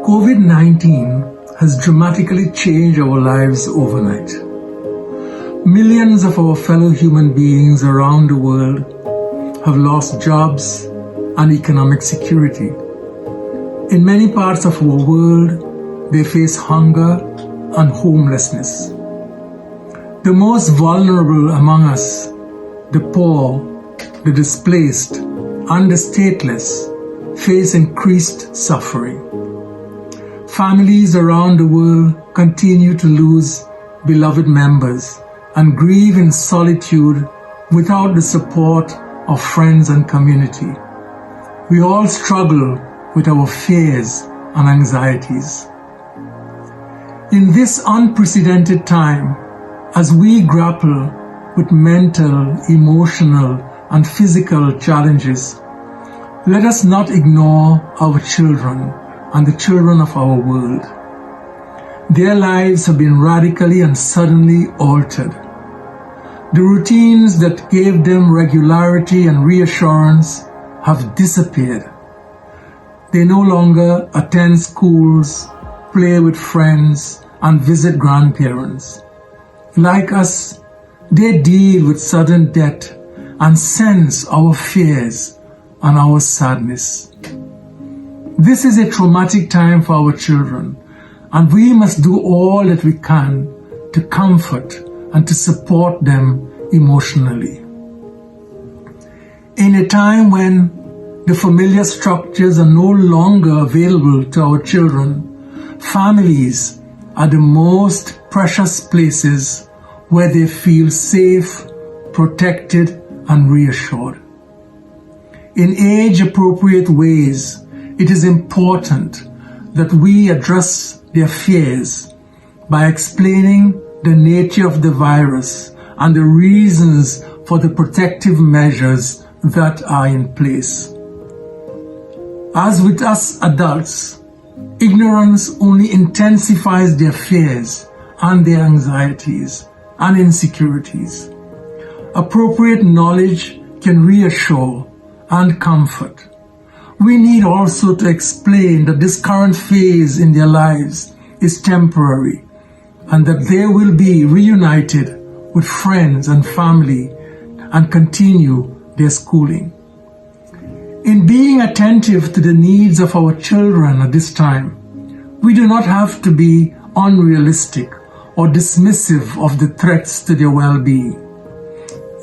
COVID-19 has dramatically changed our lives overnight. Millions of our fellow human beings around the world have lost jobs and economic security. In many parts of our world, they face hunger and homelessness. The most vulnerable among us, the poor, the displaced, and the stateless, face increased suffering. Families around the world continue to lose beloved members and grieve in solitude without the support of friends and community. We all struggle with our fears and anxieties. In this unprecedented time, as we grapple with mental, emotional, and physical challenges, let us not ignore our children and the children of our world. Their lives have been radically and suddenly altered. The routines that gave them regularity and reassurance have disappeared. They no longer attend schools, play with friends, and visit grandparents. Like us, they deal with sudden death and sense our fears and our sadness. This is a traumatic time for our children, and we must do all that we can to comfort and to support them emotionally. In a time when the familiar structures are no longer available to our children, families are the most precious places where they feel safe, protected, and reassured. In age-appropriate ways, it is important that we address their fears by explaining the nature of the virus and the reasons for the protective measures that are in place. As with us adults, ignorance only intensifies their fears and their anxieties and insecurities. Appropriate knowledge can reassure and comfort. We need also to explain that this current phase in their lives is temporary and that they will be reunited with friends and family and continue their schooling. In being attentive to the needs of our children at this time, we do not have to be unrealistic or dismissive of the threats to their well-being.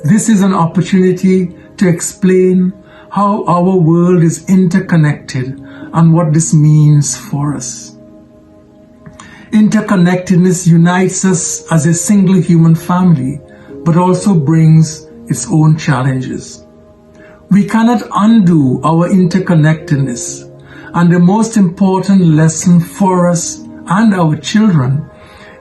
This is an opportunity to explain how our world is interconnected and what this means for us. Interconnectedness unites us as a single human family, but also brings its own challenges. We cannot undo our interconnectedness, and the most important lesson for us and our children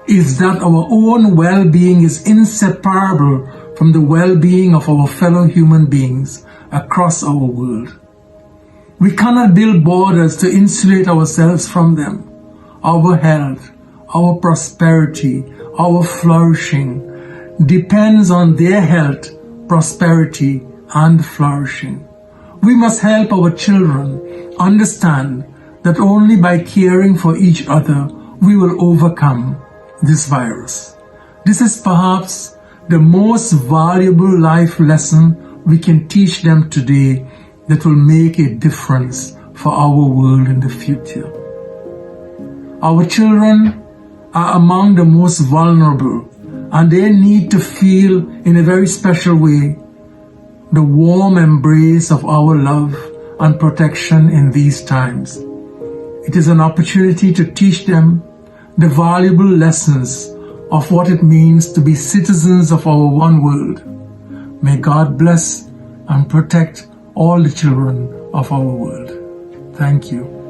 is that our own well-being is inseparable from the well-being of our fellow human beings across our world. We cannot build borders to insulate ourselves from them. Our health, our prosperity, our flourishing depends on their health, prosperity, and flourishing. We must help our children understand that only by caring for each other we will overcome this virus. This is perhaps the most valuable life lesson we can teach them today that will make a difference for our world in the future. Our children are among the most vulnerable, and they need to feel in a very special way the warm embrace of our love and protection in these times. It is an opportunity to teach them the valuable lessons of what it means to be citizens of our one world. May God bless and protect all the children of our world. Thank you.